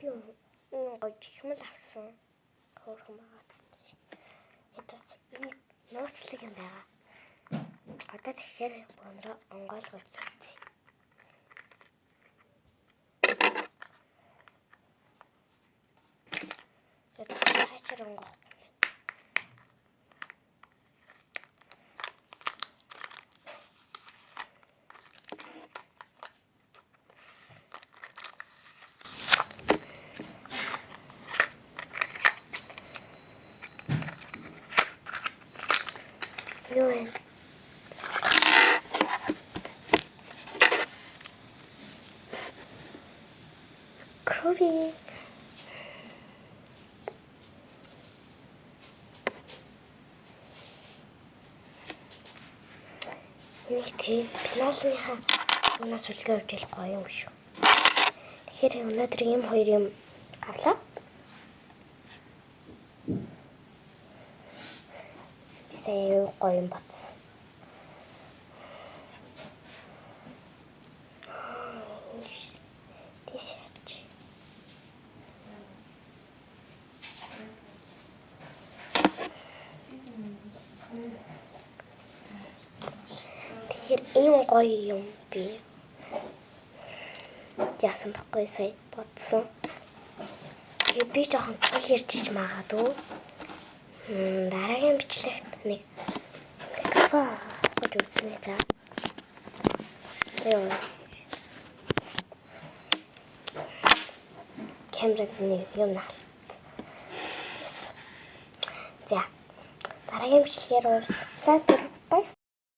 юу гоё чихмэл авсан. Хөөрхөн байгаа. Итас энэ нууцлаг юм байгаа. Одоо тэгэхээр бөөнрөө онгойлгож үзье. Тэгээд хачир онгоо. Юу вэ? Коби. Нэг тийм пенальныхаа унаас үлгээ авчил гоё юм шүү. Тэгэхээр өнөөдөр ийм хоёр юм авлаа. Сая гоё юм бац. Тисяч. Тэгэхээр ийм гоё юм би яасан баггүй сая бодсон. Тэгээд би жоохон сул ярьчих магадгүй. Дараагийн бичлэгт нэг микрофон гож үзснэ за. Яа. Камерад нэг юм наалт. За. Дараагийн бичлэгээр уулзлаа.